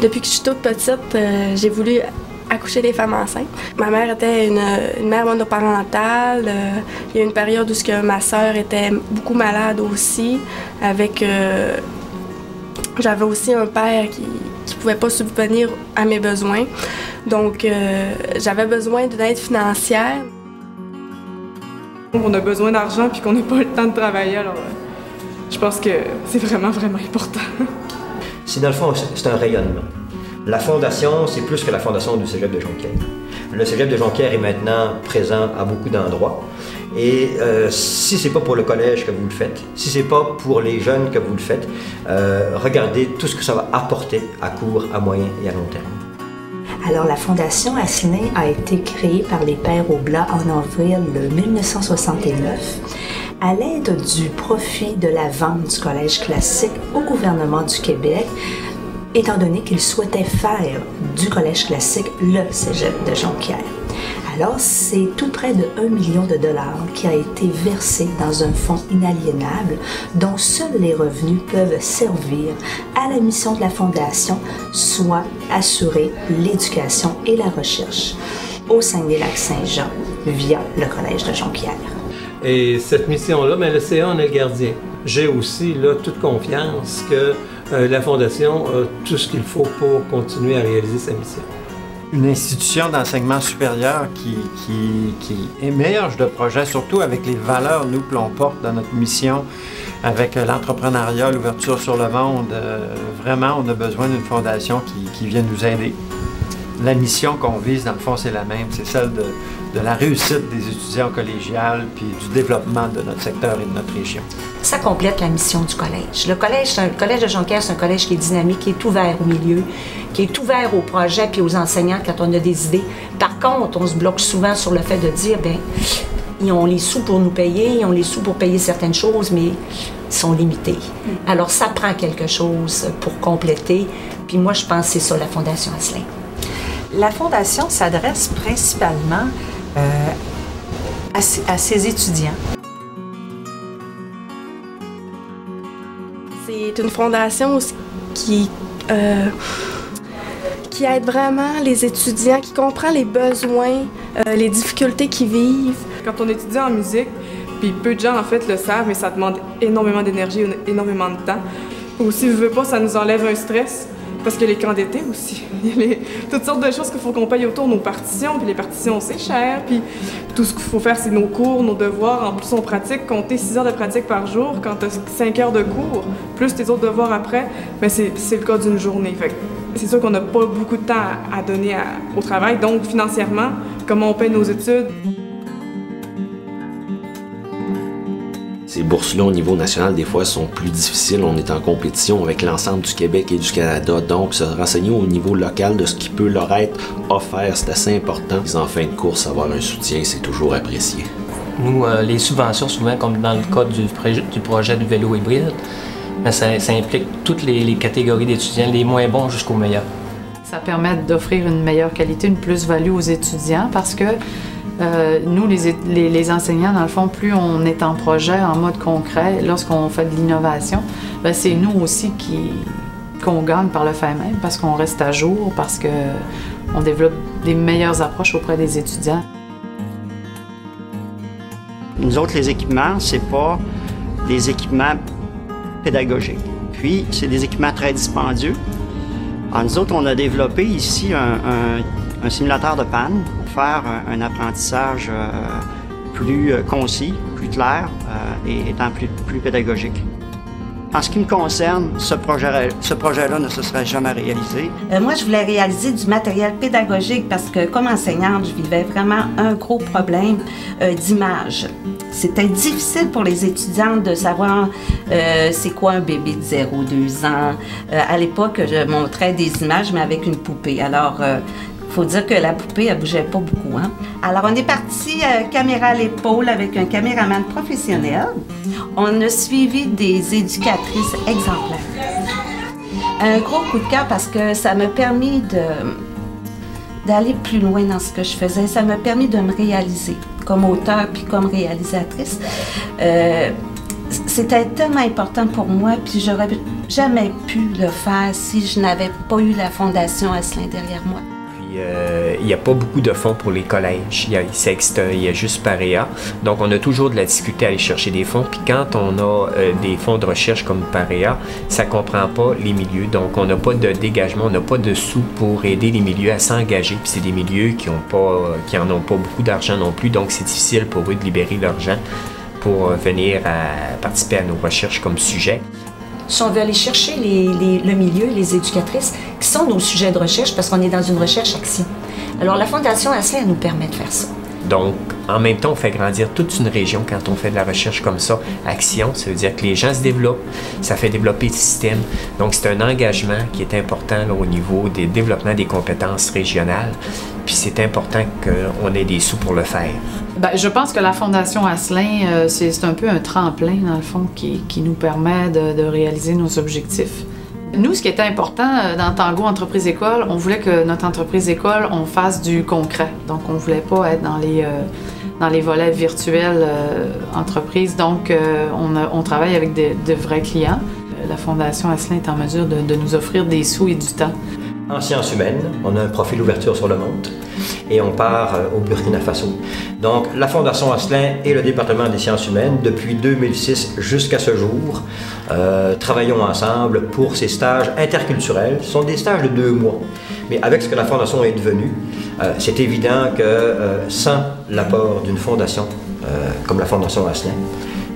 Depuis que je suis toute petite, j'ai voulu accoucher des femmes enceintes. Ma mère était une mère monoparentale. Il y a eu une période où ma sœur était beaucoup malade aussi. J'avais aussi un père qui ne pouvait pas subvenir à mes besoins. Donc, j'avais besoin d'une aide financière. On a besoin d'argent puis qu'on n'a pas le temps de travailler, alors je pense que c'est vraiment, vraiment important. C'est dans le fond, c'est un rayonnement. La fondation, c'est plus que la fondation du Cégep de Jonquière. Le Cégep de Jonquière est maintenant présent à beaucoup d'endroits. Et si c'est pas pour le collège que vous le faites, si c'est pas pour les jeunes que vous le faites, regardez tout ce que ça va apporter à court, à moyen et à long terme. Alors, la Fondation Asselin a été créée par les Pères Oblats en avril 1969 à l'aide du profit de la vente du Collège classique au gouvernement du Québec, étant donné qu'ils souhaitaient faire du Collège classique le Cégep de Jonquière. Alors, c'est tout près de 1 million de dollars qui a été versé dans un fonds inaliénable dont seuls les revenus peuvent servir à la mission de la Fondation, soit assurer l'éducation et la recherche au Saguenay-Lac-Saint-Jean via le Collège de Jonquière. Et cette mission-là, le CA en est le gardien. J'ai aussi là, toute confiance que la Fondation a tout ce qu'il faut pour continuer à réaliser sa mission. Une institution d'enseignement supérieur qui émerge de projets, surtout avec les valeurs, nous, que l'on porte dans notre mission, avec l'entrepreneuriat, l'ouverture sur le monde. Vraiment, on a besoin d'une fondation qui vienne nous aider. La mission qu'on vise, dans le fond, c'est la même, c'est celle de la réussite des étudiants collégiales puis du développement de notre secteur et de notre région. Ça complète la mission du collège. Le collège de Jonquière, c'est un collège qui est dynamique, qui est ouvert au milieu, qui est ouvert aux projets puis aux enseignants quand on a des idées. Par contre, on se bloque souvent sur le fait de dire, bien, ils ont les sous pour nous payer, ils ont les sous pour payer certaines choses, mais ils sont limités. Alors, ça prend quelque chose pour compléter. Puis moi, je pense que c'est ça, la Fondation Asselin. La Fondation s'adresse principalement à ses étudiants. C'est une fondation qui aide vraiment les étudiants, qui comprend les besoins, les difficultés qu'ils vivent. Quand on étudie en musique, puis peu de gens en fait le savent, mais ça demande énormément d'énergie, énormément de temps. Aussi, je veux pas, ça nous enlève un stress. Parce que les camps d'été aussi, il y a toutes sortes de choses qu'il faut qu'on paye autour, nos partitions, puis les partitions c'est cher, puis tout ce qu'il faut faire c'est nos cours, nos devoirs, en plus on pratique, compter 6 heures de pratique par jour, quand tu as 5 heures de cours, plus tes autres devoirs après, ben c'est le cas d'une journée. C'est sûr qu'on n'a pas beaucoup de temps à donner au travail, donc financièrement, comment on paye nos études. Ces bourses-là, au niveau national, des fois, sont plus difficiles. On est en compétition avec l'ensemble du Québec et du Canada. Donc, se renseigner au niveau local de ce qui peut leur être offert, c'est assez important. En fin de course, avoir un soutien, c'est toujours apprécié. Nous, les subventions, souvent, comme dans le cas du projet du vélo hybride, ça implique toutes les catégories d'étudiants, les moins bons jusqu'aux meilleurs. Ça permet d'offrir une meilleure qualité, une plus-value aux étudiants parce que nous, les enseignants, dans le fond, plus on est en projet, en mode concret, lorsqu'on fait de l'innovation, c'est nous aussi qu'on gagne par le fait même, parce qu'on reste à jour, parce qu'on développe des meilleures approches auprès des étudiants. Nous autres, les équipements, c'est pas des équipements pédagogiques. Puis, c'est des équipements très dispendieux. Alors, nous autres, on a développé ici un simulateur de panne pour faire un apprentissage plus concis, plus clair et étant plus pédagogique. En ce qui me concerne, ce projet-là ne se serait jamais réalisé. Moi, je voulais réaliser du matériel pédagogique parce que, comme enseignante, je vivais vraiment un gros problème d'image. C'était difficile pour les étudiants de savoir c'est quoi un bébé de 0-2 ans. À l'époque, je montrais des images, mais avec une poupée. Alors, il faut dire que la poupée, elle bougeait pas beaucoup. Hein? Alors, on est parti caméra à l'épaule avec un caméraman professionnel. On a suivi des éducatrices exemplaires. Un gros coup de cœur parce que ça m'a permis d'aller plus loin dans ce que je faisais. Ça m'a permis de me réaliser comme auteure puis comme réalisatrice. C'était tellement important pour moi, puis jamais pu le faire si je n'avais pas eu la Fondation Asselin derrière moi. Il n'y a pas beaucoup de fonds pour les collèges. Il y a juste PAREA. Donc, on a toujours de la difficulté à aller chercher des fonds. Puis quand on a des fonds de recherche comme PAREA, ça ne comprend pas les milieux. Donc, on n'a pas de dégagement, on n'a pas de sous pour aider les milieux à s'engager. Puis c'est des milieux qui en ont pas beaucoup d'argent non plus. Donc, c'est difficile pour eux de libérer l'argent pour venir à participer à nos recherches comme sujet. Si on veut aller chercher le milieu, les éducatrices, qui sont nos sujets de recherche, parce qu'on est dans une recherche-action. Alors, la Fondation Asselin, elle nous permet de faire ça. Donc, en même temps, on fait grandir toute une région quand on fait de la recherche comme ça. Action, ça veut dire que les gens se développent, ça fait développer le système. Donc, c'est un engagement qui est important là, au niveau des développements des compétences régionales. Puis, c'est important qu'on ait des sous pour le faire. Bien, je pense que la Fondation Asselin, c'est un peu un tremplin, dans le fond, qui nous permet de réaliser nos objectifs. Nous, ce qui était important dans Tango Entreprise École, on voulait que notre entreprise école, on fasse du concret. Donc, on ne voulait pas être dans les volets virtuels entreprises. Donc, on travaille avec de vrais clients. La Fondation Asselin est en mesure de nous offrir des sous et du temps. En sciences humaines, on a un profil ouverture sur le monde et on part au Burkina Faso. Donc, la Fondation Asselin et le département des sciences humaines, depuis 2006 jusqu'à ce jour, travaillons ensemble pour ces stages interculturels. Ce sont des stages de 2 mois. Mais avec ce que la Fondation est devenue, c'est évident que sans l'apport d'une fondation comme la Fondation Asselin,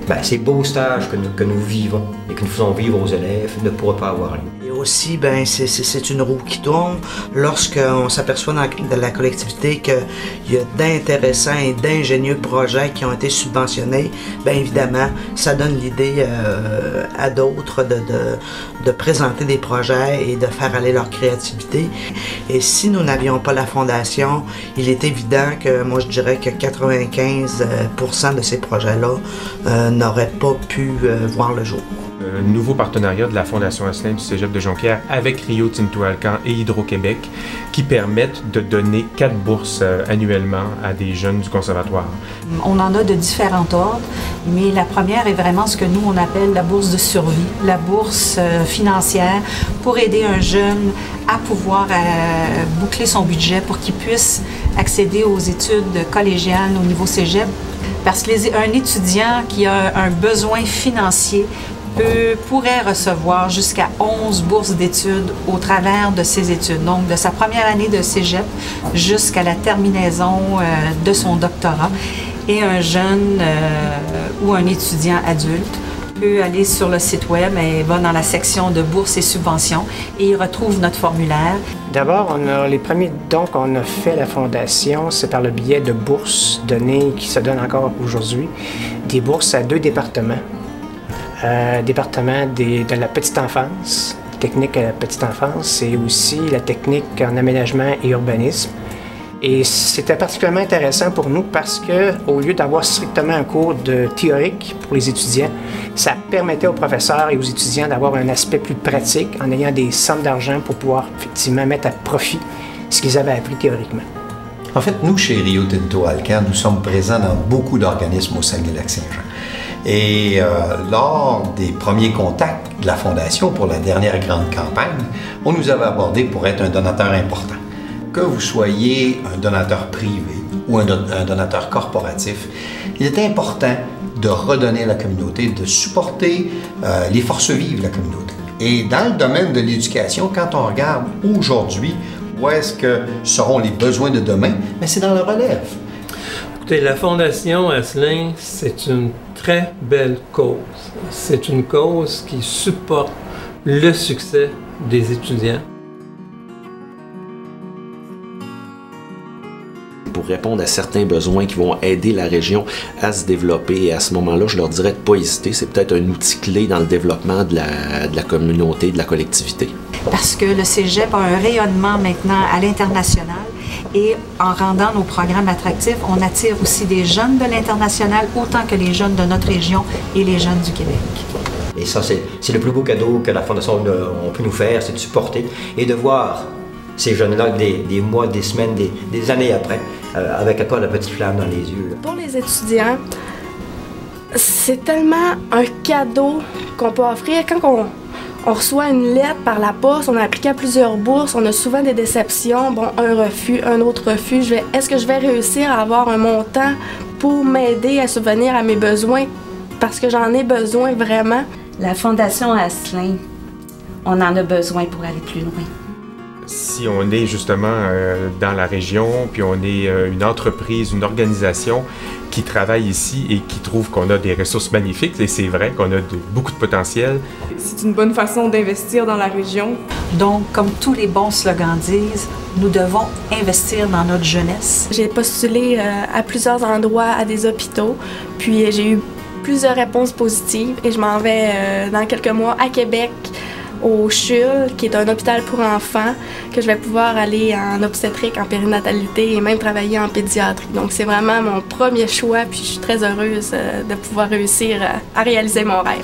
ben, ces beaux stages que nous vivons et que nous faisons vivre aux élèves ne pourraient pas avoir lieu. Et aussi, ben, c'est une roue qui tourne. Lorsqu'on s'aperçoit dans la collectivité qu'il y a d'intéressants et d'ingénieux projets qui ont été subventionnés, bien évidemment, ça donne l'idée à d'autres de présenter des projets et de faire aller leur créativité. Et si nous n'avions pas la Fondation, il est évident que, moi je dirais que 95% de ces projets-là n'auraient pas pu voir le jour. Nouveau partenariat de la Fondation Asselin du Cégep de Jonquière avec Rio Tinto Alcan et Hydro-Québec qui permettent de donner 4 bourses annuellement à des jeunes du conservatoire. On en a de différents ordres, mais la première est vraiment ce que nous on appelle la bourse de survie, la bourse financière pour aider un jeune à pouvoir boucler son budget pour qu'il puisse accéder aux études collégiales au niveau cégep. Parce qu'un étudiant qui a un besoin financier pourrait recevoir jusqu'à 11 bourses d'études au travers de ses études. Donc, de sa première année de cégep jusqu'à la terminaison de son doctorat. Et un jeune ou un étudiant adulte peut aller sur le site web et va dans la section de bourses et subventions et il retrouve notre formulaire. D'abord, les premiers dons qu'on a fait à la Fondation, c'est par le biais de bourses données qui se donnent encore aujourd'hui. Des bourses à 2 départements. Département de la petite enfance, technique à la petite enfance, et aussi la technique en aménagement et urbanisme. Et c'était particulièrement intéressant pour nous parce que, au lieu d'avoir strictement un cours de théorique pour les étudiants, ça permettait aux professeurs et aux étudiants d'avoir un aspect plus pratique en ayant des sommes d'argent pour pouvoir effectivement mettre à profit ce qu'ils avaient appris théoriquement. En fait, nous, chez Rio Tinto Alcan, nous sommes présents dans beaucoup d'organismes au Saguenay-Lac-Saint-Jean. Et lors des premiers contacts de la Fondation pour la dernière grande campagne, on nous avait abordé pour être un donateur important. Que vous soyez un donateur privé ou un donateur corporatif, il est important de redonner à la communauté, de supporter les forces vives de la communauté. Et dans le domaine de l'éducation, quand on regarde aujourd'hui où est-ce que seront les besoins de demain, mais c'est dans le relève. Écoutez, la Fondation Asselin, c'est une très belle cause. C'est une cause qui supporte le succès des étudiants. Pour répondre à certains besoins qui vont aider la région à se développer. Et à ce moment-là, je leur dirais de ne pas hésiter. C'est peut-être un outil clé dans le développement de la communauté, de la collectivité. Parce que le cégep a un rayonnement maintenant à l'international et en rendant nos programmes attractifs, on attire aussi des jeunes de l'international autant que les jeunes de notre région et les jeunes du Québec. Et ça, c'est le plus beau cadeau que la Fondation on peut nous faire, c'est de supporter et de voir ces jeunes-là des mois, des semaines, des années après, avec encore la petite flamme dans les yeux. Pour les étudiants, c'est tellement un cadeau qu'on peut offrir quand On reçoit une lettre par la poste, on a appliqué à plusieurs bourses, on a souvent des déceptions. Bon, un refus, un autre refus. Est-ce que je vais réussir à avoir un montant pour m'aider à subvenir à mes besoins? Parce que j'en ai besoin vraiment. La Fondation Asselin, on en a besoin pour aller plus loin. Si on est justement dans la région, puis on est une entreprise, une organisation qui travaille ici et qui trouve qu'on a des ressources magnifiques, et c'est vrai qu'on a beaucoup de potentiel. C'est une bonne façon d'investir dans la région. Donc, comme tous les bons slogans disent, nous devons investir dans notre jeunesse. J'ai postulé à plusieurs endroits, à des hôpitaux, puis j'ai eu plusieurs réponses positives et je m'en vais dans quelques mois à Québec, au CHUL, qui est un hôpital pour enfants, que je vais pouvoir aller en obstétrique, en périnatalité et même travailler en pédiatrie. Donc c'est vraiment mon premier choix, puis je suis très heureuse de pouvoir réussir à réaliser mon rêve.